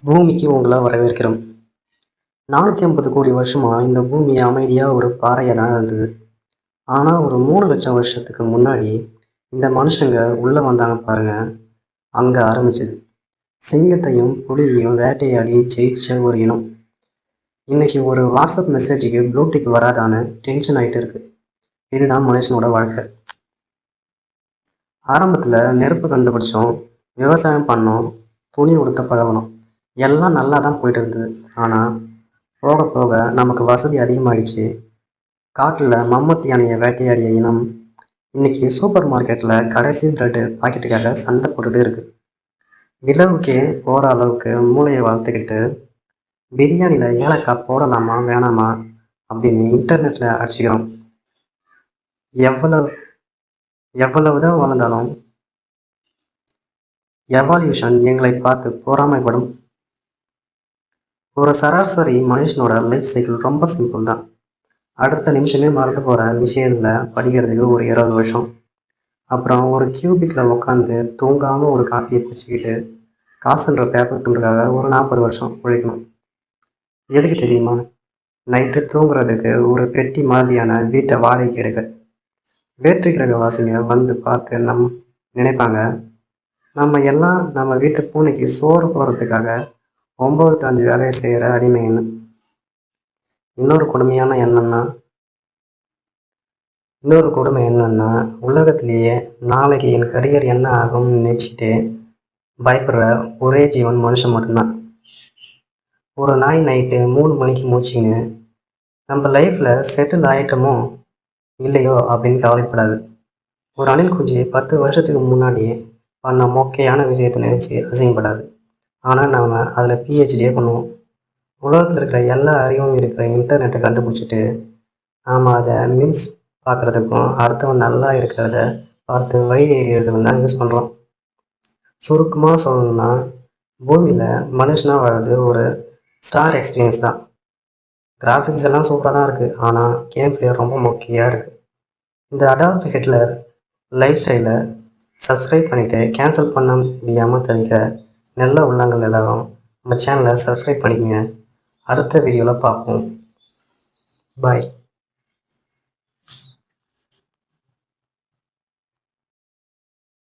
பூமிக்கு உங்களை வரவேற்கிறோம். 450 கோடி வருஷமா இந்த பூமி அமைதியாக ஒரு பாறையாக தான் இருந்தது. ஆனால் ஒரு 3 லட்சம் வருஷத்துக்கு முன்னாடி இந்த மனுஷங்க உள்ளே வந்தாங்க பாருங்க, அங்கே ஆரம்பிச்சது. சிங்கத்தையும் புலியையும் வேட்டையாடி ஜெயிச்ச ஒரு இனம். இன்னைக்கு ஒரு வாட்ஸ்அப் மெசேஜுக்கு ப்ளூடிக் வராதான்னு டென்ஷன் ஆகிட்டு இருக்கு. இதுதான் மனுஷனோட வாழ்க்கை. ஆரம்பத்தில் நெருப்பு கண்டுபிடிச்சோம், விவசாயம் பண்ணோம், துணி உடுத்த பழகணும், எல்லாம் நல்லா தான் போயிட்டு இருந்தது. ஆனால் போக போக நமக்கு வசதி அதிகமாகிடுச்சு. காட்டில் மம்மத் யானையை வேட்டையாடிய இனம் இன்னைக்கு சூப்பர் மார்க்கெட்டில் கடைசி பிரெட்டு பாக்கெட்டுக்காக சண்டை போட்டுட்டு இருக்கு. நிலவுக்கே போகிற அளவுக்கு மூளையை வளர்த்துக்கிட்டு பிரியாணியில் ஏலக்காய் போடலாமா வேணாமா அப்படின்னு இன்டர்நெட்டில் அடிச்சுக்கிறோம். எவ்வளவு எவ்வளவுதான் வளர்ந்தாலும் எவால்யூஷன் எங்களை பார்த்து பொறாமைப்படும். ஒரு சராசரி மனுஷனோட லைஃப் சைக்கிள் ரொம்ப சிம்பிள் தான். அடுத்த நிமிஷமே மறந்து போகிற விஷயத்தில் படிக்கிறதுக்கு ஒரு 20 வருஷம், அப்புறம் ஒரு கியூபிக்கில் உட்காந்து தூங்காமல் ஒரு காப்பியை பிடிச்சிக்கிட்டு காசுன்ற பேப்பர் துண்டுக்காக ஒரு 40 வருஷம் உழைக்கணும். எதுக்கு தெரியுமா? நைட்டு தூங்குறதுக்கு ஒரு பெட்டி மாதிரியான வீட்டை வாடகைக்கு எடுக்க. வேற்று கிரக வாசிங்க வந்து பார்த்து நினைப்பாங்க, நம்ம எல்லாம் நம்ம வீட்டு பூனைக்கு சோறு போகிறதுக்காக 9 to 5 வேலையை செய்கிற அடிமைன்னு. இன்னொரு கொடுமை என்னன்னா உலகத்திலேயே நாளைக்கு என் கரியர் என்ன ஆகும்னு நினச்சிட்டு பயப்படுற ஒரே ஜீவன் மனுஷன் மட்டும்தான். ஒரு நாய் நைட்டு 3 மணிக்கு மூச்சின்னு நம்ம லைஃப்பில் செட்டில் ஆகிட்டோமோ இல்லையோ அப்படின்னு கவலைப்படாது. ஒரு அணில் குஞ்சு 10 வருஷத்துக்கு முன்னாடி பண்ண மொக்கையான விஷயத்தை நினச்சி அசிங்கப்படாது. ஆனால் நாம் அதில் பிஹெச்டியே பண்ணுவோம். உலகத்தில் இருக்கிற எல்லா அறிவும் இருக்கிற இன்டர்நெட்டை கண்டுபிடிச்சிட்டு நாம் அதை மீம்ஸ் பார்க்குறதுக்கும் அடுத்தவன் நல்லா இருக்கிறத பார்த்து வயிறு எறிகிறதுக்கும் தான் யூஸ் பண்ணுறோம். சுருக்கமாக சொல்லணும்னா பூமியில் மனுஷனாக வர்றது ஒரு ஸ்டார் எக்ஸ்பீரியன்ஸ் தான். கிராஃபிக்ஸ் எல்லாம் சூப்பராக தான் இருக்குது, ஆனால் கேம் பிளே ரொம்ப மொக்கையாக இருக்குது. இந்த அடால்ஃப் ஹிட்லர் லைஃப் ஸ்டைலை சப்ஸ்கிரைப் பண்ணிவிட்டு கேன்சல் பண்ண முடியாமல் தவிர நல்ல உள்ளங்கள் எல்லாரும் நம்ம சேனலை சப்ஸ்கிரைப் பண்ணிக்கங்க. அடுத்த வீடியோவில் பார்ப்போம். பாய்.